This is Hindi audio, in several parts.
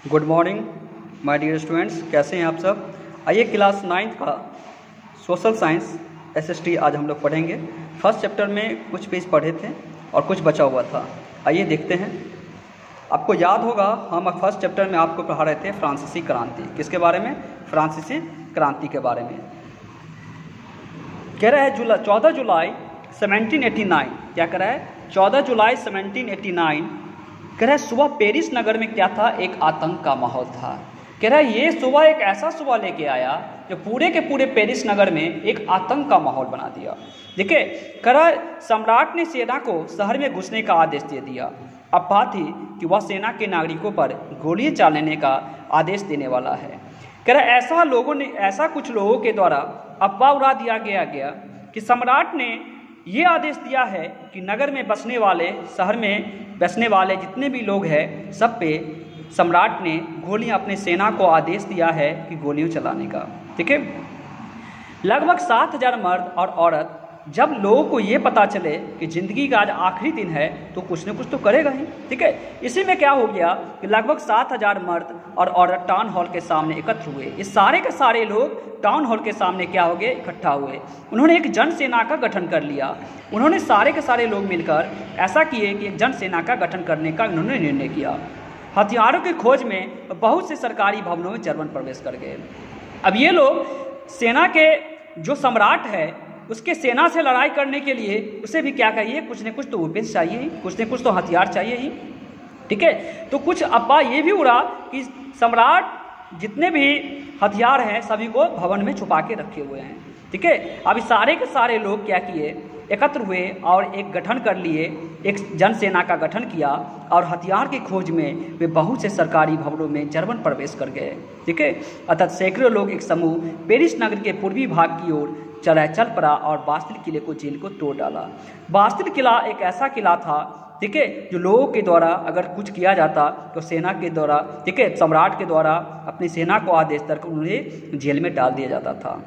Good morning my dear students, कैसे हैं आप सब। आइए क्लास 9th का सोशल साइंस एसएसटी आज हम लोग पढ़ेंगे। फर्स्ट चैप्टर में कुछ पेज पढ़े थे और कुछ बचा हुआ था। आइए देखते हैं। आपको याद होगा हम फर्स्ट चैप्टर में आपको पढ़ा रहे थे फ्रांसीसी क्रांति। किसके बारे में? फ्रांसीसी क्रांति के बारे में। कह रहा है 14 जुलाई 1789। क्या कह रहा है? 14 जुलाई 1789 कह रहा है सुबह पेरिस नगर में क्या था? एक आतंक का माहौल था। कह रहा है ये सुबह एक ऐसा सुबह लेके आया जो पूरे के पूरे पेरिस नगर में एक आतंक का माहौल बना दिया। देखिए, कह रहा है सम्राट ने सेना को शहर में घुसने का आदेश दे दिया। अब बात थी कि वह सेना के नागरिकों पर गोलियां चलाने का आदेश देने वाला है। कह रहा है ऐसा कुछ लोगों के द्वारा अफवाह उड़ा दिया गया कि सम्राट ने ये आदेश दिया है कि नगर में बसने वाले, शहर में बसने वाले जितने भी लोग हैं सब पे सम्राट ने गोलियां, अपने सेना को आदेश दिया है कि गोलियां चलाने का। ठीक है। लगभग 7,000 मर्द और औरत, जब लोगों को ये पता चले कि ज़िंदगी का आज आखिरी दिन है तो कुछ न कुछ तो करेगा ही। ठीक है। इसी में क्या हो गया कि लगभग 7,000 मर्द और औरत टाउन हॉल के सामने एकत्र हुए। ये सारे के सारे लोग टाउन हॉल के सामने क्या हो गए? इकट्ठा हुए। उन्होंने एक जन सेना का गठन कर लिया। उन्होंने सारे के सारे लोग मिलकर ऐसा किए कि एक जन सेना का गठन करने का उन्होंने निर्णय किया। हथियारों की खोज में बहुत से सरकारी भवनों में जर्मन प्रवेश कर गए। अब ये लोग सेना के जो सम्राट है उसके सेना से लड़ाई करने के लिए उसे भी क्या कहिए, कुछ न कुछ तो वेपन्स चाहिए ही, कुछ न कुछ तो हथियार चाहिए ही। ठीक है। तो कुछ अफवाह ये भी उड़ा कि सम्राट जितने भी हथियार हैं सभी को भवन में छुपा के रखे हुए हैं। ठीक है। अब सारे के सारे लोग क्या किए? एकत्र हुए और एक गठन कर लिए, एक जन सेना का गठन किया और हथियार की खोज में वे बहुत से सरकारी भवनों में जर्मन प्रवेश कर गए। ठीक है। अर्थात सैकड़ों लोग एक समूह पेरिस नगर के पूर्वी भाग की ओर चल पड़ा और बास्तिल किले को जेल को तोड़ डाला। बास्तिल किला एक ऐसा किला था, ठीक है, जो लोगों के द्वारा अगर कुछ किया जाता तो सेना के द्वारा, ठीक है, सम्राट के द्वारा अपनी सेना को आदेश देकर उन्हें जेल में डाल दिया जाता था।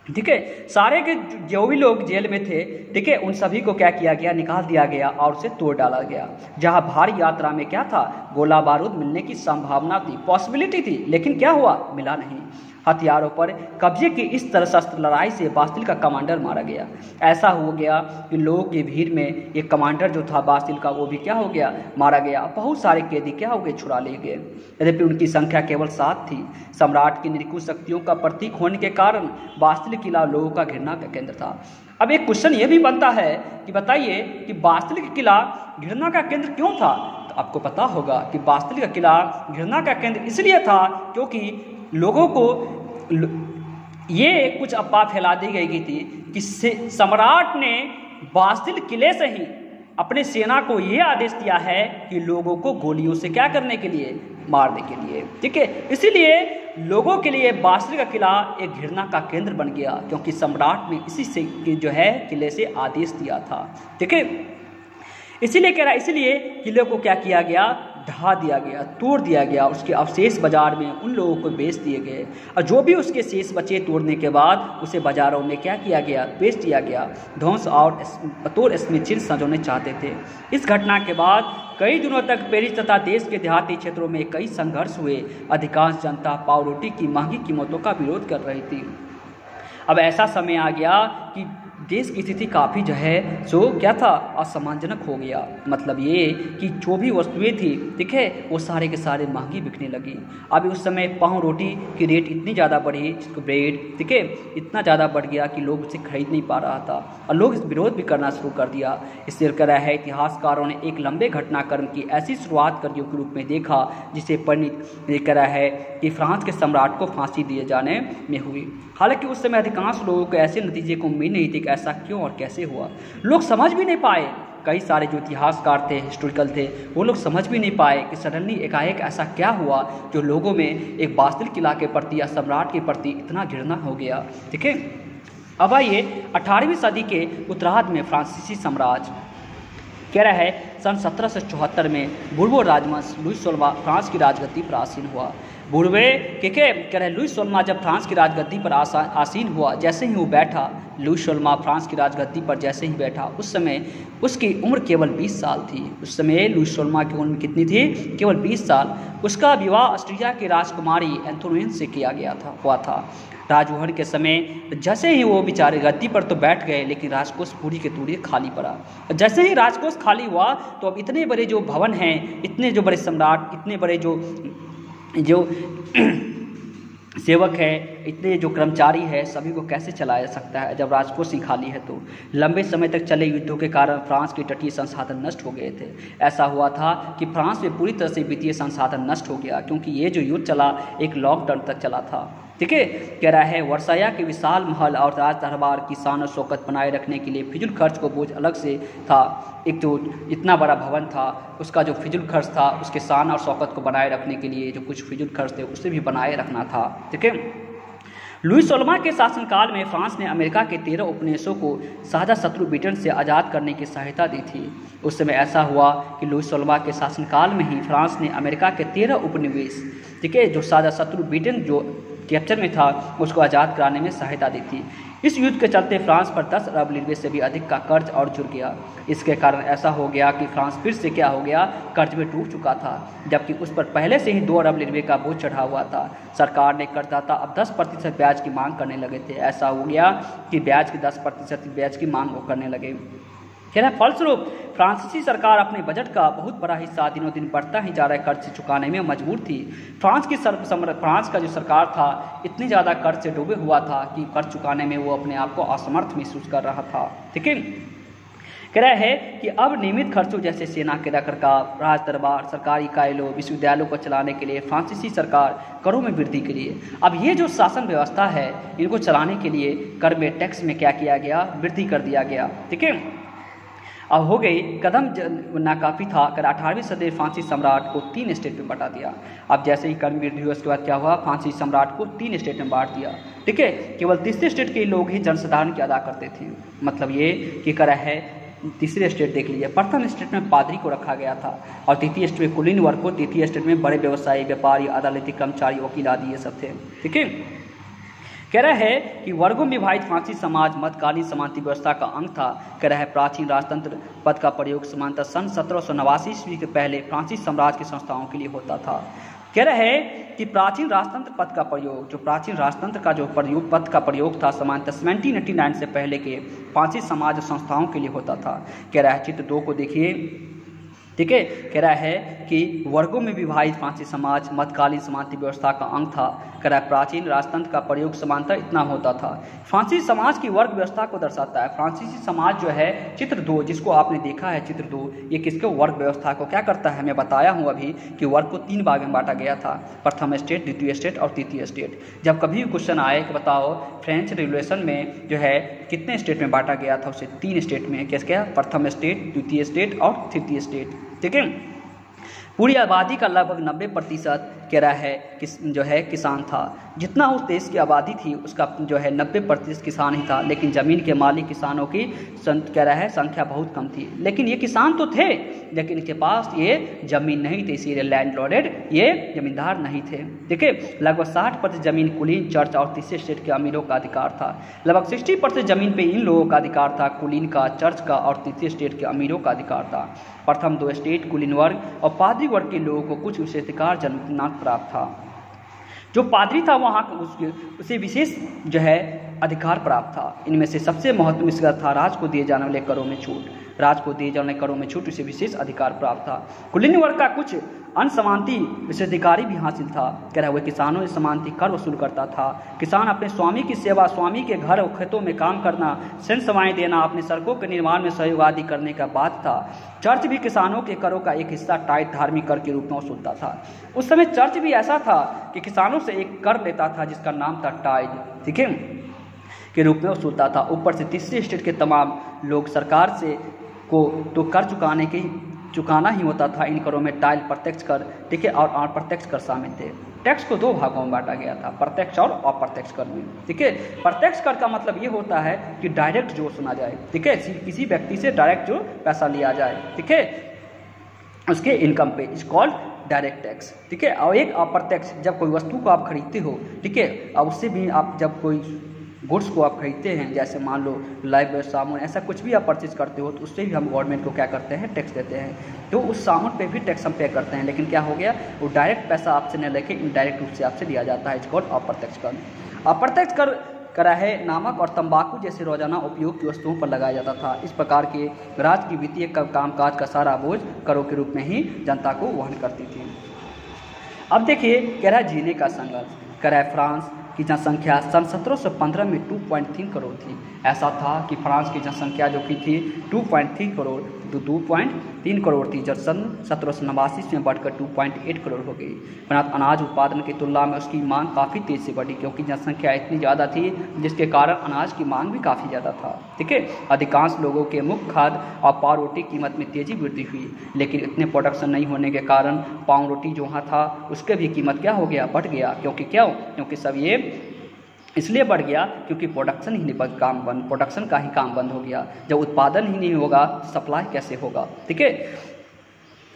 ठीक है। सारे के जो भी लोग जेल में थे, ठीक है, उन सभी को क्या किया गया? निकाल दिया गया और उसे तोड़ डाला गया। जहां भारी यात्रा में क्या था? गोला बारूद मिलने की संभावना थी, पॉसिबिलिटी थी, लेकिन क्या हुआ? मिला नहीं। हथियारों पर कब्जे की इस तरह लड़ाई से बास्तिल का कमांडर मारा गया। ऐसा हो गया कि लोगों की भीड़ में एक कमांडर जो था बास्तिल का वो भी क्या हो गया? मारा गया। बहुत सारे कैदी क्या हो गए? छुड़ा लिए गए। यद्यपि उनकी संख्या केवल 7 थी। सम्राट की निरंकुश शक्तियों का प्रतीक होने के कारण बास्तिल किला लोगों का घृणा का केंद्र था। अब एक क्वेश्चन ये भी बनता है कि बताइए कि बास्तिल का किला घृणा का केंद्र क्यों था? तो आपको पता होगा कि बास्तिल का किला घृणा का केंद्र इसलिए था क्योंकि लोगों को ये कुछ अफवाह फैला दी गई थी कि सम्राट ने बास्तिल किले से ही अपने सेना को ये आदेश दिया है कि लोगों को गोलियों से क्या करने के लिए? मारने के लिए। ठीक है। इसीलिए लोगों के लिए बास्तिल का किला एक घृणा का केंद्र बन गया क्योंकि सम्राट ने इसी से जो है किले से आदेश दिया था। ठीक है। इसीलिए कह रहा है, इसलिए किले को क्या किया गया? ढहा दिया गया, तोड़ दिया गया। उसके अवशेष बाजार में उन लोगों को बेच दिए गए और जो भी उसके शेष बचे तोड़ने के बाद उसे बाजारों में क्या किया गया? बेच दिया गया। ध्वंस और बतौर स्मृति सजोने चाहते थे। इस घटना के बाद कई दिनों तक पेरिस तथा देश के देहाती क्षेत्रों में कई संघर्ष हुए। अधिकांश जनता पाव रोटी की महंगी कीमतों का विरोध कर रही थी। अब ऐसा समय आ गया कि देश की स्थिति काफ़ी जो है सो क्या था? असम्मानजनक हो गया। मतलब ये कि जो भी वस्तुएं थी, ठीक है, वो सारे के सारे महंगी बिकने लगी। अभी उस समय पाव रोटी की रेट इतनी ज़्यादा बढ़ी, ब्रेड, ठीक है, इतना ज़्यादा बढ़ गया कि लोग उसे खरीद नहीं पा रहा था और लोग इस विरोध भी करना शुरू कर दिया। इससे कह रहा है इतिहासकारों ने एक लंबे घटनाक्रम की ऐसी शुरुआत करियों के रूप में देखा जिसे परिणित कर रहा है कि फ्रांस के सम्राट को फांसी दिए जाने में हुई। हालांकि उस समय अधिकांश लोगों को ऐसे नतीजे को उम्मीद नहीं थी कि ऐसा क्यों और कैसे हुआ। लोग समझ भी नहीं पाए। कई सारे जो इतिहासकार थे, हिस्टोरिकल थे, वो लोग समझ भी नहीं पाए कि सडनली एकाएक ऐसा क्या हुआ जो लोगों में एक बास्तिल किला के प्रति या सम्राट के प्रति इतना घृणा हो गया। ठीक है। अब आइए 18वीं सदी के उत्तरार्ध में फ्रांसीसी साम्राज्य कह रहा है सन 1774 में बुर्बो राजवंश लुई 16वां फ्रांस की राजगद्दी पर आसीन हुआ। पूर्वे के कह रहे लुई सोलमा जब फ्रांस की राजगद्दी पर आसीन हुआ, जैसे ही वो बैठा, लुई सोलमा फ्रांस की राजगद्दी पर जैसे ही बैठा, उस समय उसकी उम्र केवल 20 साल थी। उस समय लुई सोलमा की उम्र कितनी थी? केवल 20 साल। उसका विवाह ऑस्ट्रिया की राजकुमारी एंथोनिन से किया गया हुआ था। राजवहन के समय जैसे ही वो बेचारे गद्दी पर तो बैठ गए, लेकिन राजकोष पूरी के पूरी खाली पड़ा। जैसे ही राजकोष खाली हुआ तो अब इतने बड़े जो भवन हैं, इतने जो बड़े सम्राट, इतने बड़े जो सेवक है, इतने जो कर्मचारी है, सभी को कैसे चलाया जा सकता है जब राजकोष ही खाली है? तो लंबे समय तक चले युद्धों के कारण फ्रांस के तटीय संसाधन नष्ट हो गए थे। ऐसा हुआ था कि फ्रांस में पूरी तरह से वित्तीय संसाधन नष्ट हो गया, क्योंकि ये जो युद्ध चला एक लॉन्ग टर्म तक चला था। ठीक है, कह रहा है वर्साया के विशाल महल और राज दरबार की शान और शौकत बनाए रखने के लिए फिजूल खर्च को बोझ अलग से था। एक तो इतना बड़ा भवन था, उसका जो फिजूल खर्च था, उसके शान और शौकत को बनाए रखने के लिए जो कुछ फिजूल खर्च थे उसे भी बनाए रखना था। ठीक है, लुई सोलमा के शासनकाल में फ्रांस ने अमेरिका के 13 उपनिवेशों को साझा शत्रु ब्रिटेन से आज़ाद करने की सहायता दी थी। उस समय ऐसा हुआ कि लुई सोलमा के शासनकाल में ही फ्रांस ने अमेरिका के 13 उपनिवेश, ठीक है, जो साझा शत्रु ब्रिटेन जो कैप्चर में था, उसको आज़ाद कराने में सहायता दी थी। इस युद्ध के चलते फ्रांस पर 10 अरब लीरे से भी अधिक का कर्ज और जुड़ गया। इसके कारण ऐसा हो गया कि फ्रांस फिर से क्या हो गया, कर्ज में डूब चुका था, जबकि उस पर पहले से ही 2 अरब लीरे का बोझ चढ़ा हुआ था। सरकार ने करदाता अब 10% ब्याज की मांग करने लगे थे। ऐसा हो गया कि ब्याज की 10% ब्याज की मांग वो करने लगे। फलस्वरूप फ्रांसीसी सरकार अपने बजट का बहुत बड़ा हिस्सा दिनों दिन बढ़ता ही जा रहा कर्ज से चुकाने में मजबूर थी। फ्रांस का जो सरकार था इतनी ज़्यादा कर्ज से डूबे हुआ था कि कर्ज चुकाने में वो अपने आप को असमर्थ महसूस कर रहा था। ठीक है, कह रहा है कि अब नियमित खर्चों जैसे सेना के रखरखाव, राज दरबार, सरकारी कायलों, विश्वविद्यालयों को चलाने के लिए फ्रांसीसी सरकार करों में वृद्धि के लिए, अब ये जो शासन व्यवस्था है इनको चलाने के लिए कर में, टैक्स में क्या किया गया, वृद्धि कर दिया गया। ठीक है, अब हो गई कदम नाकाफी था कर 18वीं सदी फ्रांसीसी सम्राट को 3 स्टेट में बटा दिया। अब जैसे ही कर में वृद्धि हुई उसके बाद क्या हुआ, फ्रांसीसी सम्राट को 3 स्टेट में बांट दिया। ठीक है, केवल तीसरे स्टेट के लोग ही जनसाधारण की अदा करते थे। मतलब ये कि करा है, तीसरे स्टेट देख लीजिए, प्रथम स्टेट में पादरी को रखा गया था और द्वितीय स्टेट में कुलीन वर्ग को, तृतीय स्टेट में बड़े व्यवसायी, व्यापारी, अदालती कर्मचारी, वकील आदि ये सब थे। ठीक है, कह रहा है कि वर्गों में विभाजित फ्रांसीसी समाज मध्यकालीन समानती व्यवस्था का अंग था। कह रहा है प्राचीन राजतंत्र पद का प्रयोग समानतः सन 1789 ईस्वी के पहले फ्रांसीसी साम्राज्य की संस्थाओं के लिए होता था। कह रहा है कि प्राचीन राजतंत्र पद का प्रयोग, जो प्राचीन राजतंत्र का जो पद का प्रयोग था समानतः 1789 से पहले के फ्रांसीसी समाज संस्थाओं के लिए होता था। कह रहा है चित्र 2 को देखिए। ठीक है, कह रहा है कि वर्गों में विभाजित फ्रांसीसी समाज मध्यकालीन समानती व्यवस्था का अंग था। कह रहा है प्राचीन राजतंत्र का प्रयोग समानता इतना होता था। फ्रांसीसी समाज की वर्ग व्यवस्था को दर्शाता है। फ्रांसीसी समाज जो है, चित्र 2 जिसको आपने देखा है, चित्र 2, ये किसके वर्ग व्यवस्था को क्या करता है, मैं बताया हूँ अभी कि वर्ग को 3 भाग में बांटा गया था, प्रथम स्टेट, द्वितीय स्टेट और तृतीय स्टेट। जब कभी भी क्वेश्चन आए कि बताओ फ्रेंच रिवोल्यूशन में जो है कितने स्टेट में बांटा गया था, उसे 3 स्टेट में, कैसे क्या, प्रथम स्टेट, द्वितीय स्टेट और तृतीय स्टेट। ठीक है, पूरी आबादी का लगभग 90% कह रहा है कि जो है किसान था। जितना उस देश की आबादी थी उसका जो है 90% किसान ही था, लेकिन ज़मीन के मालिक किसानों की कह रहा है संख्या बहुत कम थी। लेकिन ये किसान तो थे, लेकिन इनके पास ये ज़मीन नहीं थी, इसीलिए लैंडलॉर्डेड, ये जमींदार नहीं थे। देखिए, लगभग 60% ज़मीन कुलीन, चर्च और तीसरे स्टेट के अमीरों का अधिकार था। लगभग 60% ज़मीन पे इन लोगों का अधिकार था, कुलीन का, चर्च का और तीसरे स्टेट के अमीरों का अधिकार था। प्रथम 2 स्टेट, कुलीन वर्ग और पादरी वर्ग के लोगों को कुछ विशेषाधिकार जननाथ प्राप्त था। जो पादरी था वहाँ उसे विशेष जो है अधिकार प्राप्त था। इनमें से सबसे महत्वपूर्ण था राज को दिए जाने वाले करों में छूट। राज को दिए जाने करों में छूट उसे विशेष अधिकार प्राप्त था। कुलीन वर्ग का कुछ अनसमानती विशेषाधिकारी भी हासिल था। कह रहा है वह किसानों से समानती कर वसूल करता था। किसान अपने स्वामी की सेवा, स्वामी के घर और खेतों में काम करना, सैन्य सेवाएं देना, अपने सड़कों के निर्माण में सहयोग आदि करने का बात था। चर्च भी किसानों के करों का एक हिस्सा टाइट धार्मिक कर के रूप में वसूलता था। उस समय चर्च भी ऐसा था कि किसानों से एक कर लेता था जिसका नाम था टाइज, ठीक है, के रूप में वसूलता था। ऊपर से तीसरे स्टेट के तमाम लोग सरकार से को तो कर चुकाना ही होता था। इन करों में टाइल, प्रत्यक्ष कर, ठीक है, और अप्रत्यक्ष कर शामिल थे। टैक्स को 2 भागों में बांटा गया था, प्रत्यक्ष और अप्रत्यक्ष कर में। ठीक है, प्रत्यक्ष कर का मतलब ये होता है कि डायरेक्ट जो सुना जाए, ठीक है, किसी व्यक्ति से डायरेक्ट जो पैसा लिया जाए, ठीक है, उसके इनकम पे, इज कॉल्ड डायरेक्ट टैक्स, ठीक है। और एक अप्रत्यक्ष, जब कोई वस्तु को आप खरीदते हो, ठीक है, और उससे भी आप जब कोई गुड्स को आप खरीदते हैं, जैसे मान लो लाइव सामान, ऐसा कुछ भी आप परचेज करते हो, तो उससे भी हम गवर्नमेंट को क्या करते हैं, टैक्स देते हैं। तो उस सामान पे भी टैक्स हम पे करते हैं, लेकिन क्या हो गया, वो डायरेक्ट पैसा आपसे न लेके इनडायरेक्ट रूप से आपसे लिया जाता है। इट्स कॉल्ड अप्रत्यक्ष कर। अप्रत्यक्ष कर करा है नमक और तंबाकू जैसे रोजाना उपयोग की वस्तुओं पर लगाया जाता था। इस प्रकार के राज्य की वित्तीय कामकाज का सारा बोझ करों के रूप में ही जनता को वहन करती थी। अब देखिए, कह रहा है जीने का संघर्ष। कह रहा है फ्रांस की जनसंख्या सन 1715 में 2.3 करोड़ थी। ऐसा था कि फ्रांस की जनसंख्या जो की थी 2.3 करोड़, तो 2.3 करोड़ थी, जब सन 1789 में बढ़कर 2.8 करोड़ हो गई। परंतु अनाज उत्पादन की तुलना में उसकी मांग काफ़ी तेज़ से बढ़ी, क्योंकि जनसंख्या इतनी ज़्यादा थी जिसके कारण अनाज की मांग भी काफ़ी ज़्यादा था, ठीक है। अधिकांश लोगों के मुख्य खाद्य और पाव रोटी कीमत में तेज़ी वृद्धि हुई, लेकिन इतने प्रोडक्शन नहीं होने के कारण पाव रोटी जो वहाँ था उसके भी कीमत क्या हो गया, बढ़ गया। क्योंकि सब ये इसलिए बढ़ गया क्योंकि प्रोडक्शन का ही काम बंद हो गया। जब उत्पादन ही नहीं होगा सप्लाई कैसे होगा, ठीक है।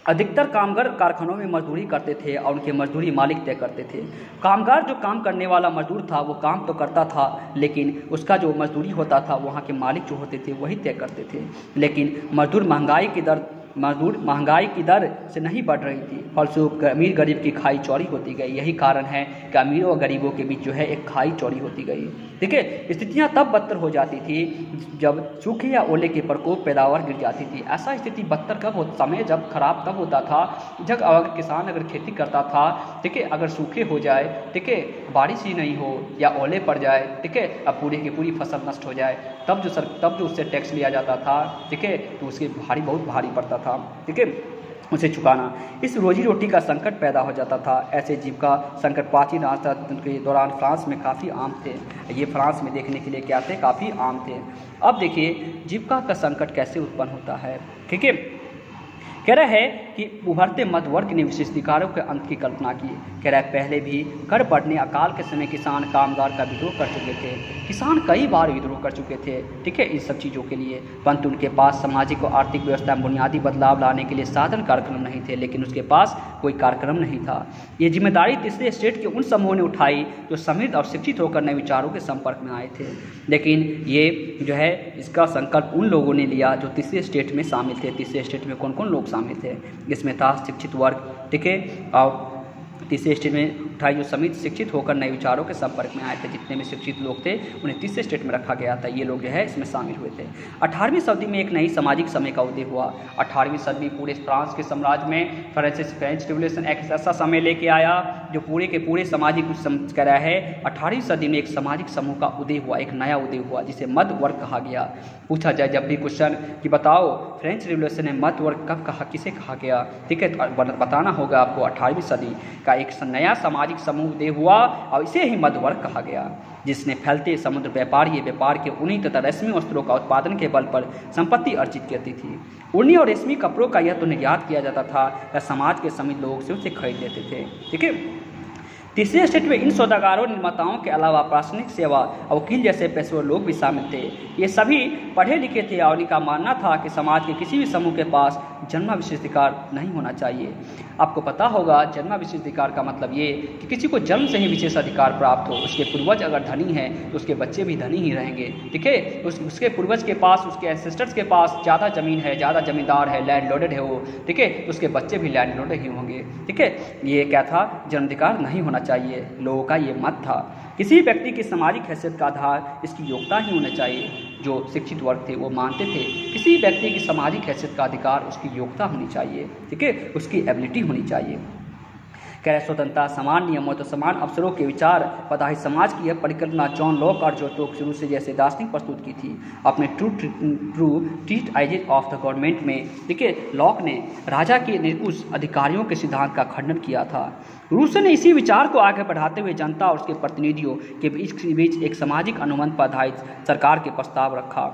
अधिकतर कामगार कारखानों में मजदूरी करते थे और उनके मजदूरी मालिक तय करते थे। कामगार जो काम करने वाला मजदूर था वो काम तो करता था, लेकिन उसका जो मजदूरी होता था वहाँ के मालिक जो होते थे वही तय करते थे। लेकिन मजदूर महंगाई की दर से नहीं बढ़ रही थी, फलस्वरूप अमीर गरीब की खाई चौड़ी होती गई। यही कारण है कि अमीरों और गरीबों के बीच जो है एक खाई चौड़ी होती गई, ठीक है। स्थितियाँ तब बदतर हो जाती थी जब सूखे या ओले के प्रकोप पैदावार गिर जाती थी। ऐसा स्थिति बदतर कब होता, समय जब खराब तब होता था जब अगर किसान अगर खेती करता था, ठीक है, अगर सूखे हो जाए, ठीक है, बारिश ही नहीं हो या ओले पड़ जाए, ठीक है, अब पूरी की पूरी फसल नष्ट हो जाए, तब जो उससे टैक्स लिया जाता था, ठीक है, तो उसके बहुत भारी पड़ता था, ठीक है, उसे चुकाना। इस रोजी रोटी का संकट पैदा हो जाता था। ऐसे जीविका संकट प्राचीन राजतंत्र के दौरान फ्रांस में काफ़ी आम थे। ये फ्रांस में देखने के लिए क्या थे, काफ़ी आम थे। अब देखिए जीविका का संकट कैसे उत्पन्न होता है, ठीक है। कह रहा है कि उभरते मध्य वर्ग ने विशेषाधिकारों के अंत की कल्पना की। कह रहा है पहले भी कर बढ़ने अकाल के समय किसान कामगार का विद्रोह कर चुके थे। किसान कई बार विद्रोह कर चुके थे, ठीक है, इन सब चीज़ों के लिए, परंतु उनके पास सामाजिक और आर्थिक व्यवस्था में बुनियादी बदलाव लाने के लिए साधन कार्यक्रम नहीं थे, लेकिन उसके पास कोई कार्यक्रम नहीं था। ये जिम्मेदारी तीसरे स्टेट के उन समूहों ने उठाई जो समृद्ध और शिक्षित होकर नए विचारों के संपर्क में आए थे। लेकिन ये जो है इसका संकल्प उन लोगों ने लिया जो तीसरे स्टेट में शामिल थे। तीसरे स्टेट में कौन कौन लोग शामिल थे, इसमें था शिक्षित वर्ग, ठीक है, और तीसरे स्टेट में उठाई जो समित शिक्षित होकर नए विचारों के संपर्क में आए थे। जितने भी शिक्षित लोग थे उन्हें तीसरे स्टेट में रखा गया था। ये लोग जो है इसमें शामिल हुए थे। 18वीं सदी में एक नई सामाजिक समय का उदय हुआ। 18वीं सदी पूरे फ्रांस के साम्राज्य में फ्रेंच रिवोल्यूशन एक ऐसा समय लेके आया जो पूरे के पूरे सामाजिक कह रहा है। 18वीं सदी में एक सामाजिक समूह का उदय हुआ, एक नया उदय हुआ जिसे मध्य वर्ग कहा गया। पूछा जाए जब भी क्वेश्चन कि बताओ फ्रेंच रिवोल्यूशन में मध्य वर्ग कब कहा, किसे कहा गया, ठीक है, तो बताना होगा आपको। 18वीं सदी का एक नया सामाजिक समूह उदय हुआ और इसे ही मध्य वर्ग कहा गया, जिसने फैलते समुद्र व्यापार के ऊनी तथा रेशमी वस्त्रों का उत्पादन के बल पर संपत्ति अर्जित करती थी। ऊनी और रेशमी कपड़ों का यह तो निर्यात किया जाता था या समाज के सभी लोग से उसे खरीद लेते थे, ठीक है। तीसरे स्टेट में इन सौदागारों निर्माताओं के अलावा प्रशासनिक सेवा और वकील जैसे पेशेवर लोग भी शामिल थे। ये सभी पढ़े लिखे थे और इनका मानना था कि समाज के किसी भी समूह के पास जन्म विशेषाधिकार नहीं होना चाहिए। आपको पता होगा जन्म विशेषाधिकार का मतलब ये कि किसी को जन्म से ही विशेषाधिकार प्राप्त हो। उसके पूर्वज अगर धनी हैं तो उसके बच्चे भी धनी ही रहेंगे, ठीक है। उसके पूर्वज के पास, उसके एंसेस्टर्स के पास ज़्यादा ज़मीन है, ज़्यादा जमींदार है, लैंड लॉर्डेड है वो, ठीक है, तो उसके बच्चे भी लैंड लॉर्डेड ही होंगे, ठीक है। ये क्या था, जन्माधिकार नहीं होना चाहिए, लोगों का ये मत था। किसी व्यक्ति की सामाजिक हैसियत का आधार इसकी योग्यता ही होना चाहिए। जो शिक्षित वर्ग थे वो मानते थे किसी व्यक्ति की सामाजिक हैसियत का अधिकार उसकी योग्यता होनी चाहिए, ठीक है, उसकी एबिलिटी होनी चाहिए। कह रहे स्वतंत्रता, समान नियमों तो समान अवसरों के विचार पदाही समाज की यह परिकल्पना जॉन लॉक और जो टोक शुरू से जैसे दार्शनिक प्रस्तुत की थी अपने true treatise of the government में, ठीक है। लॉक ने राजा के निरंकुश अधिकारियों के सिद्धांत का खंडन किया था। रूसो ने इसी विचार को आगे बढ़ाते हुए जनता और उसके प्रतिनिधियों के बीच एक सामाजिक अनुबंध पर आधारित सरकार के प्रस्ताव रखा,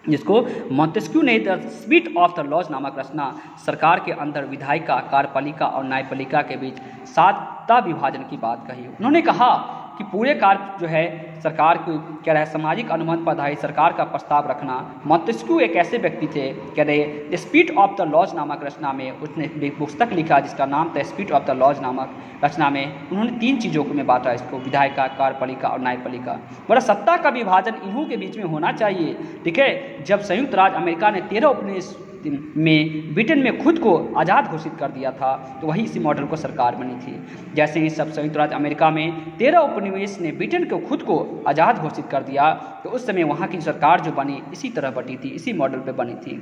जिसको मॉन्टेस्क्यू ने the spirit of the laws नामक रचना। सरकार के अंदर विधायिका, कार्यपालिका और न्यायपालिका के बीच सातता विभाजन की बात कही। उन्होंने कहा कि पूरे कार्य जो है सरकार को कह रहा है सामाजिक अनुबंध पर आधारित सरकार का प्रस्ताव रखना। मॉन्टेस्क्यू एक ऐसे व्यक्ति थे, कह रहे the spirit of the laws नामक रचना में उसने एक पुस्तक लिखा जिसका नाम था स्पिरिट ऑफ द लॉज नामक रचना में उन्होंने 3 चीज़ों में बांटा इसको, विधायिका, कार्यपालिका और न्यायपालिका। बड़ा सत्ता का विभाजन इन्हों के बीच में होना चाहिए। ठीक है, जब संयुक्त राज्य अमेरिका ने 13 उपनिवेश में ब्रिटेन में खुद को आज़ाद घोषित कर दिया था तो वही इसी मॉडल को सरकार बनी थी। जैसे ही सब संयुक्त राज्य अमेरिका में 13 उपनिवेश ने ब्रिटेन को खुद को आज़ाद घोषित कर दिया तो उस समय वहाँ की सरकार जो बनी इसी तरह बनी थी, इसी मॉडल पे बनी थी।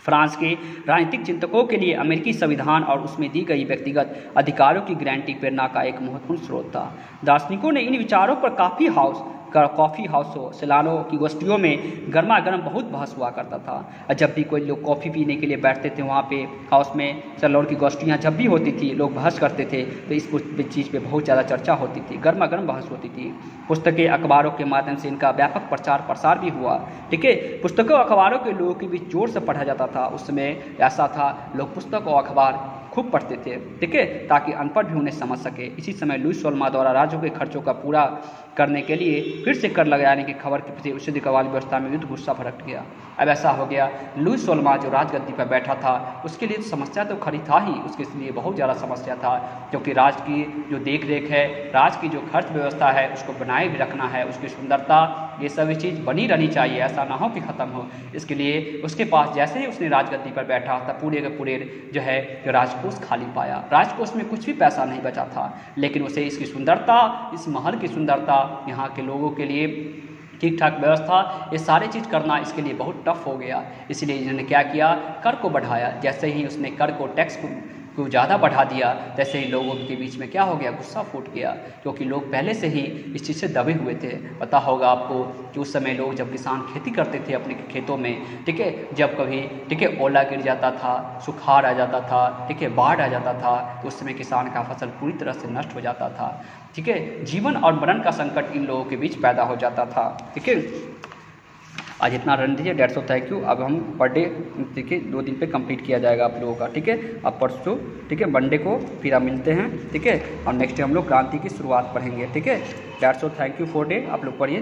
फ्रांस के राजनीतिक चिंतकों के लिए अमेरिकी संविधान और उसमें दी गई व्यक्तिगत अधिकारों की गारंटी प्रेरणा का एक महत्वपूर्ण स्रोत था। दार्शनिकों ने इन विचारों पर कॉफ़ी हाउसों सैलानों की गोष्ठियों में गर्मा गर्म बहुत बहस हुआ करता था। और जब भी कोई लोग कॉफ़ी पीने के लिए बैठते थे वहाँ पे हाउस में, सैलानों की गोष्ठियाँ जब भी होती थी, लोग बहस करते थे तो इस चीज़ पे बहुत ज़्यादा चर्चा होती थी, गर्मा गर्म बहस होती थी। पुस्तकें, अखबारों के माध्यम से इनका व्यापक प्रचार प्रसार भी हुआ। ठीक है, पुस्तकों अखबारों के लोगों के बीच जोर से पढ़ा जाता था। उस समय ऐसा था, लोग पुस्तक और अखबार खूब पढ़ते थे। ठीक है, ताकि अनपढ़ भी उन्हें समझ सके। इसी समय लुईस सोल्मा द्वारा राज्यों के खर्चों का पूरा करने के लिए फिर से कर लगाने की खबर के प्रति उच्च अधिकार वाली व्यवस्था में युद्ध गुस्सा भड़क गया। अब ऐसा हो गया, लुईस सोल्मा जो राजगद्दी पर बैठा था उसके लिए समस्या तो खड़ी था ही, उसके लिए बहुत ज़्यादा समस्या था क्योंकि राज की जो देख रेख है, राज की जो खर्च व्यवस्था है उसको बनाए भी रखना है, उसकी सुंदरता ये सभी चीज़ बनी रहनी चाहिए, ऐसा ना हो कि ख़त्म हो। इसके लिए उसके पास जैसे ही उसने राजगद्दी पर बैठा था पूरे के पूरे जो है जो राजकोष खाली पाया। राजकोष में कुछ भी पैसा नहीं बचा था, लेकिन उसे इसकी सुंदरता, इस महल की सुंदरता, यहाँ के लोगों के लिए ठीक ठाक व्यवस्था, ये सारी चीज़ करना इसके लिए बहुत टफ हो गया। इसलिए इन्होंने क्या किया, कर को बढ़ाया। जैसे ही उसने कर को, टैक्स को ज़्यादा बढ़ा दिया तैसे ही लोगों के बीच में क्या हो गया, गुस्सा फूट गया, क्योंकि लोग पहले से ही इस चीज़ से दबे हुए थे। पता होगा आपको कि उस समय लोग जब किसान खेती करते थे अपने खेतों में, ठीक है, जब कभी ठीक है ओला गिर जाता था, सुखाड़ आ जाता था, ठीक है, बाढ़ आ जाता था तो उस समय किसान का फसल पूरी तरह से नष्ट हो जाता था। ठीक है, जीवन और मरण का संकट इन लोगों के बीच पैदा हो जाता था। ठीक है, आज इतना रन दीजिए, 150 थैंक यू। अब हम पर डे ठीक है 2 दिन पे कंप्लीट किया जाएगा आप लोगों का। ठीक है, अब परसों ठीक है मंडे को फिर आप मिलते हैं। ठीक है, और नेक्स्ट डे हम लोग क्रांति की शुरुआत पढ़ेंगे। ठीक है, 150 थैंक यू फॉर डे, आप लोग पढ़िए।